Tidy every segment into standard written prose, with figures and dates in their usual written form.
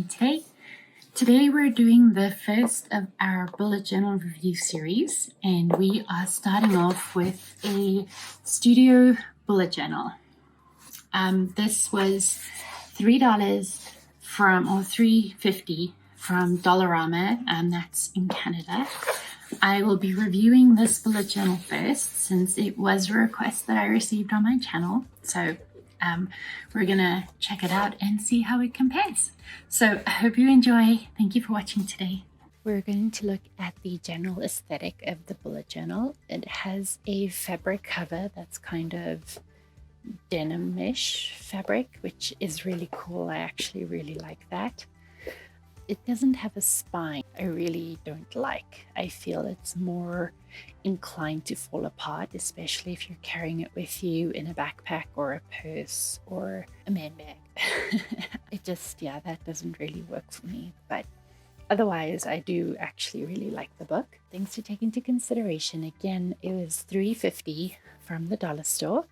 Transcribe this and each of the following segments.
today. Today we're doing the first of our bullet journal review series, and we are starting off with a studio bullet journal. This was $3 or $3.50 from Dollarama, and that's in Canada. I will be reviewing this bullet journal first since it was a request that I received on my channel. So we're gonna check it out and see how it compares. So I hope you enjoy. Thank you for watching today. We're going to look at the general aesthetic of the bullet journal. It has a fabric cover that's kind of denim-ish fabric, which is really cool. I actually really like that. It doesn't have a spine. I really don't like. I feel it's more inclined to fall apart, especially if you're carrying it with you in a backpack or a purse or a man bag. It just, yeah, that doesn't really work for me. But otherwise, I do actually really like the book. Things to take into consideration. Again, it was $3.50 from the dollar store.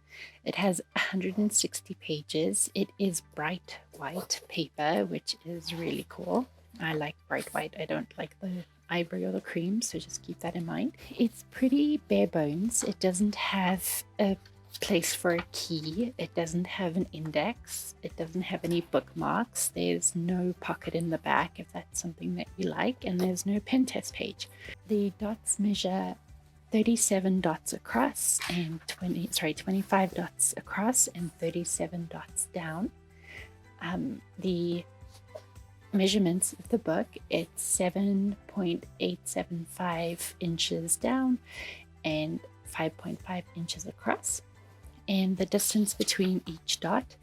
It has 160 pages. It is bright white paper, which is really cool. I like bright white. I don't like the ivory or the cream, so just keep that in mind. It's pretty bare bones. It doesn't have a place for a key. It doesn't have an index. It doesn't have any bookmarks. There's no pocket in the back if that's something that you like, and there's no pen test page. The dots measure 37 dots across and 25 dots across and 37 dots down. The measurements of the book, it's 7.875 inches down and 5.5 inches across, and the distance between each dot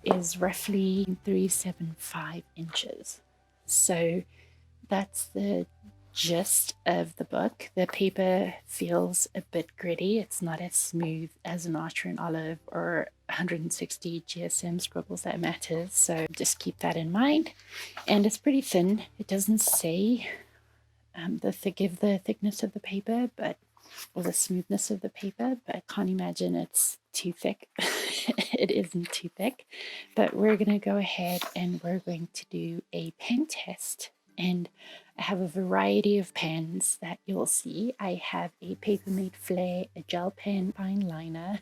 is roughly 375 inches. So that's the gist of the book. The paper feels a bit gritty. It's not as smooth as an Archer and Olive or 160 GSM scribbles that matters, so just keep that in mind. And it's pretty thin. It doesn't say the thickness of the paper, but or the smoothness of the paper, but I can't imagine it's too thick. It isn't too thick, but we're going to go ahead and we're going to do a pen test. And I have a variety of pens that you'll see. I have a Papermate Flare, a gel pen, fine liner,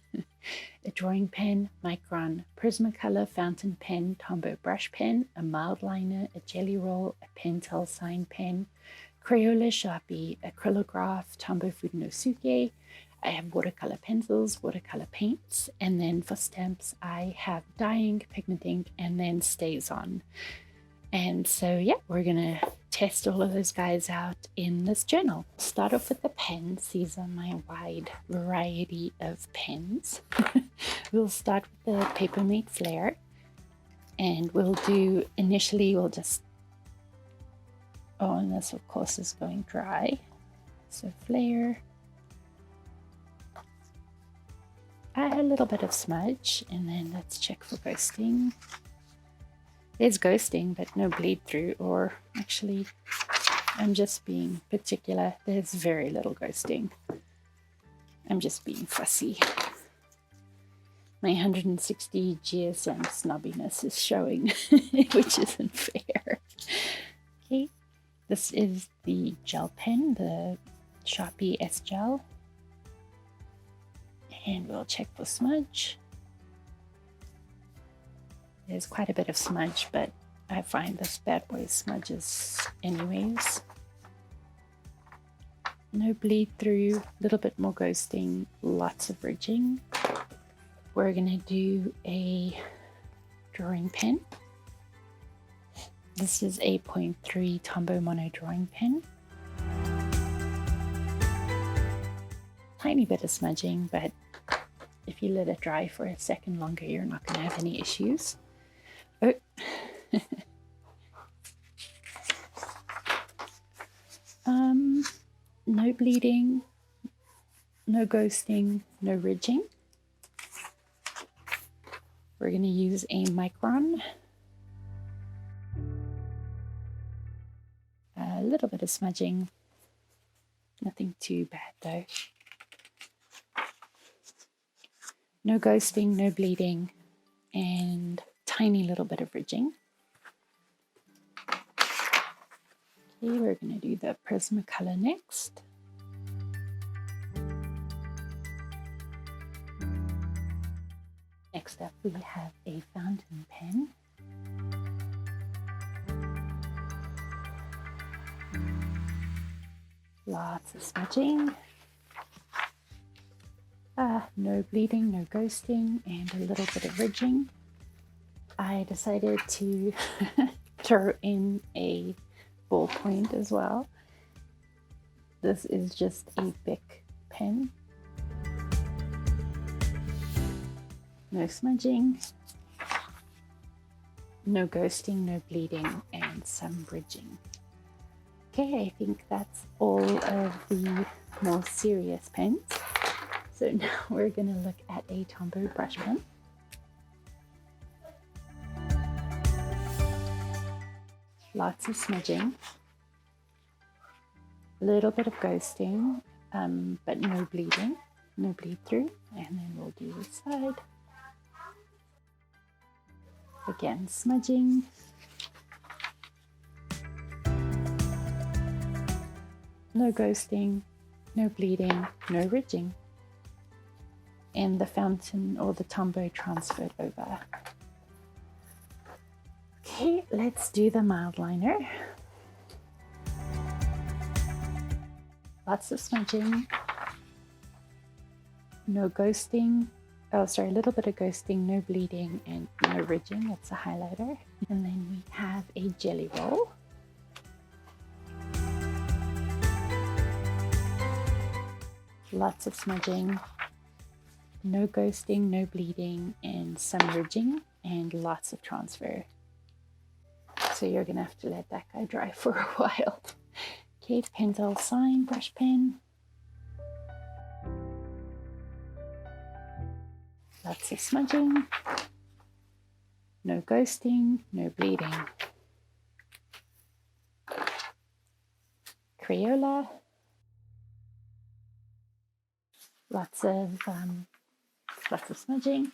a drawing pen, Micron, Prismacolor fountain pen, Tombow Brush Pen, a mild liner, a jelly roll, a Pentel sign pen, Crayola Sharpie, acrylograph, Tombow Fudonosuke. I have watercolor pencils, watercolor paints, and then for stamps I have dye ink, pigment ink, and then StazOn. And so yeah, we're gonna test all of those guys out in this journal. Start off with the pens. These are my wide variety of pens. We'll start with the Papermate Flare, and we'll just, and this of course is going dry. So Flare, a little bit of smudge, and then let's check for ghosting. There's ghosting, but no bleed through, or actually, I'm just being particular. There's very little ghosting. I'm just being fussy. My 160 GSM snobbiness is showing, which isn't fair. Okay, this is the gel pen, the Sharpie S Gel. And we'll check for smudge. There's quite a bit of smudge, but I find this bad boy smudges anyways. No bleed through, a little bit more ghosting, lots of ridging. We're gonna do a drawing pen. This is a 0.3 Tombow Mono drawing pen. Tiny bit of smudging, but if you let it dry for a second longer, you're not gonna have any issues. Oh. No bleeding, no ghosting, no ridging. We're going to use a Micron. A little bit of smudging, nothing too bad though. No ghosting, no bleeding, and tiny little bit of ridging. Okay, we're going to do the Prismacolor next. Next up we have a fountain pen. Lots of smudging. No bleeding, no ghosting, and a little bit of ridging. I decided to throw in a ballpoint as well. This is just a Bic pen. No smudging, no ghosting, no bleeding, and some ridging. Okay, I think that's all of the more serious pens. So now we're going to look at a Tombow Brush Pen. Lots of smudging, a little bit of ghosting, but no bleeding, no bleed through. And then we'll do this side. Again, smudging. No ghosting, no bleeding, no ridging. And the fountain or the Tombow transferred over. Okay, let's do the mild liner. Lots of smudging. No ghosting. Oh, sorry, a little bit of ghosting, no bleeding, and no ridging. It's a highlighter. And then we have a jelly roll. Lots of smudging. No ghosting, no bleeding, and some ridging, and lots of transfer. So you're going to have to let that guy dry for a while. Okay, Pentel Sign brush pen. Lots of smudging. No ghosting, no bleeding. Crayola. Lots of smudging,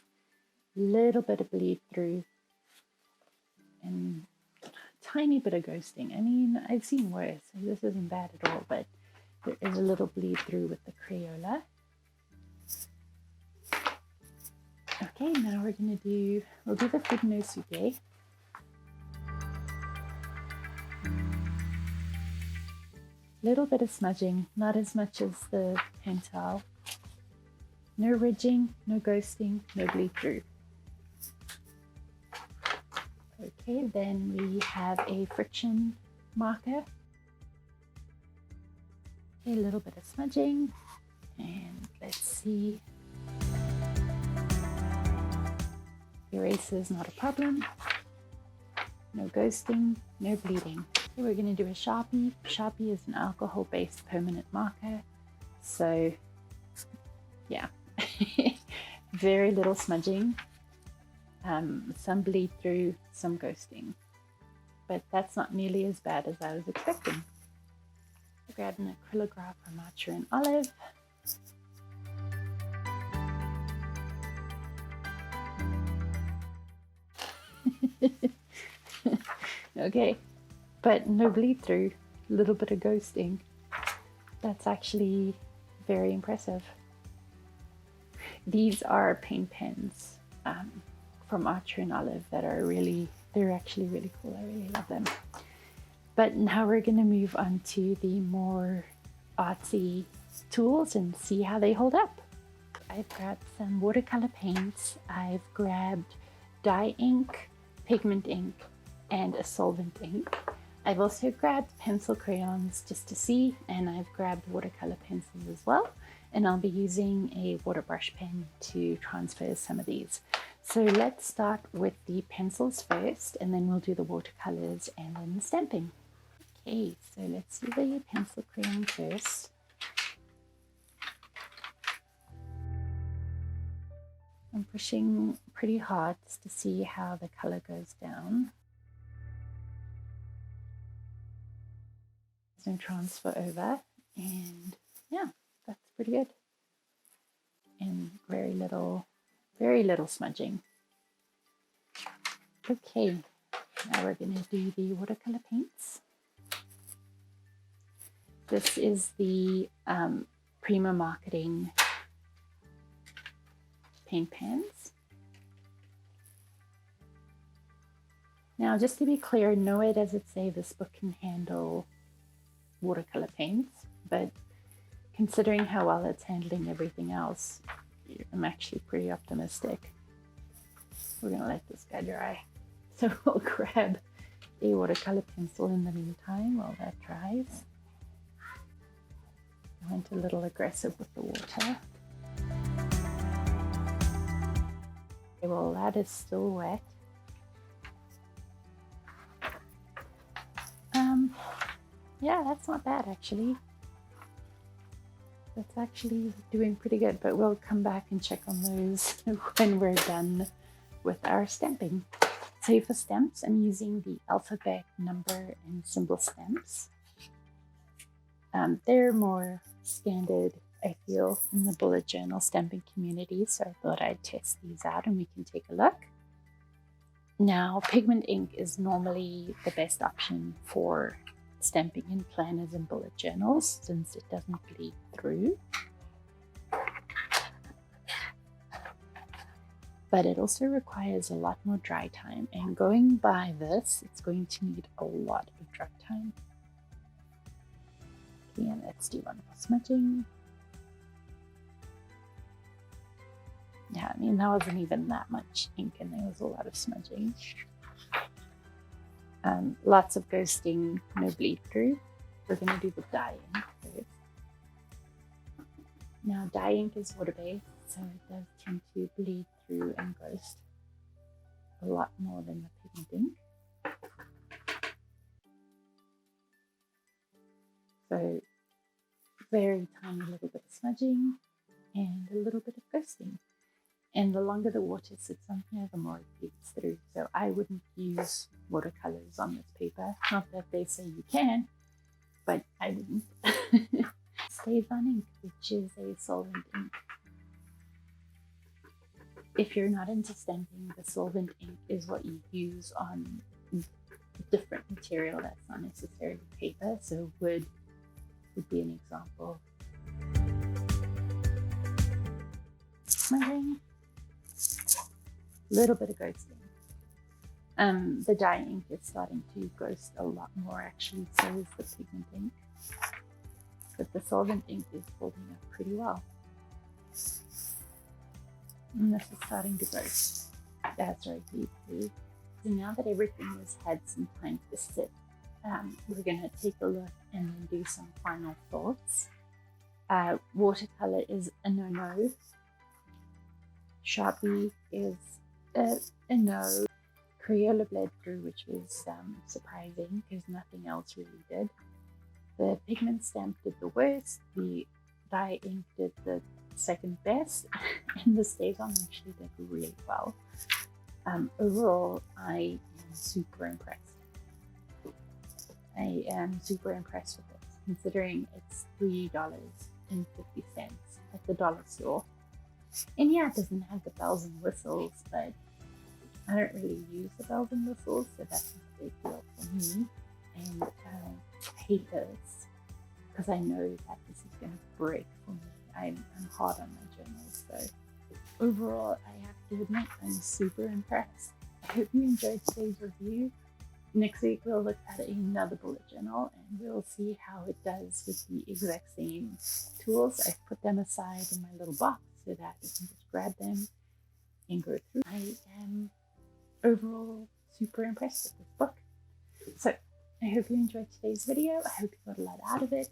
little bit of bleed through, and tiny bit of ghosting. I mean, I've seen worse. This isn't bad at all, but there is a little bleed through with the Crayola. Okay, now we'll do the Fudenosuke. Little bit of smudging, not as much as the Pentel. No ridging, no ghosting, no bleed through. Okay, then we have a friction marker. A little bit of smudging, and let's see. Eraser is not a problem. No ghosting, no bleeding. Okay, we're going to do a Sharpie. Sharpie is an alcohol-based permanent marker. So, yeah. Very little smudging, some bleed through, some ghosting, but that's not nearly as bad as I was expecting. I grabbed an acrylograph from Archer and Olive. Okay, but no bleed through, a little bit of ghosting. That's actually very impressive. These are paint pens from Archer and Olive that are they're actually really cool. I really love them. But now we're going to move on to the more artsy tools and see how they hold up. I've grabbed some watercolor paints. I've grabbed dye ink, pigment ink, and a solvent ink. I've also grabbed pencil crayons just to see, and I've grabbed watercolor pencils as well. And I'll be using a water brush pen to transfer some of these. So let's start with the pencils first, and then we'll do the watercolors and then the stamping. Okay, so let's do the pencil crayon first. I'm pushing pretty hard just to see how the color goes down. There's no transfer over, and yeah, that's pretty good. And very little smudging. Okay, now we're going to do the watercolor paints. This is the Prima Marketing paint pans. Now, just to be clear, nowhere does it say this book can handle watercolor paints, but considering how well it's handling everything else, I'm actually pretty optimistic. We're going to let this guy dry. So we'll grab a watercolor pencil in the meantime while that dries. I went a little aggressive with the water. Okay, well, that is still wet. Yeah, that's not bad actually. That's actually doing pretty good, but we'll come back and check on those when we're done with our stamping. So for stamps, I'm using the alphabet, number, and symbol stamps. They're more standard, I feel, in the bullet journal stamping community, so I thought I'd test these out and we can take a look. Now, pigment ink is normally the best option for stamping in planners and bullet journals since it doesn't bleed through. But it also requires a lot more dry time, and going by this, it's going to need a lot of dry time. Okay, and let's do one more smudging. Yeah, I mean, that wasn't even that much ink and there was a lot of smudging. Lots of ghosting, no bleed through. We're going to do the dye ink first. Now, dye ink is water-based, so it does tend to bleed through and ghost a lot more than the pigment ink. So, very tiny little bit of smudging and a little bit of ghosting. And the longer the water sits on here, the more it bleeds through. So I wouldn't use watercolors on this paper. Not that they say you can, but I wouldn't. Stays on ink, which is a solvent ink. If you're not into stamping, the solvent ink is what you use on different material that's not necessarily paper. So wood would be an example. Smudging. Little bit of ghosting. The dye ink is starting to ghost a lot more actually, so is the pigment ink. But the solvent ink is holding up pretty well. And this is starting to ghost. That's right, bleed through. So now that everything has had some time to sit, we're going to take a look and then do some final thoughts. Watercolor is a no-no. Sharpie is a no. Crayola bled through, which was surprising because nothing else really did. The pigment stamp did the worst, the dye ink did the second best, and the Stays On actually did really well. Overall, I am super impressed. I am super impressed with this, considering it's $3.50 at the dollar store. And yeah, it doesn't have the bells and whistles, but I don't really use the bells and whistles, so that's a big deal for me. And I hate this because I know that this is going to break for me. I'm hard on my journals, so overall, I have to admit I'm super impressed. I hope you enjoyed today's review. Next week we'll look at another bullet journal and we'll see how it does with the exact same tools. I've put them aside in my little box so that you can just grab them and go through. I am overall super impressed with this book. So I hope you enjoyed today's video. I hope you got a lot out of it.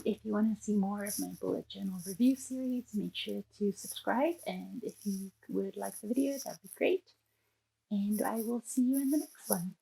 If you want to see more of my bullet journal review series, make sure to subscribe. And if you would like the video, that'd be great. And I will see you in the next one.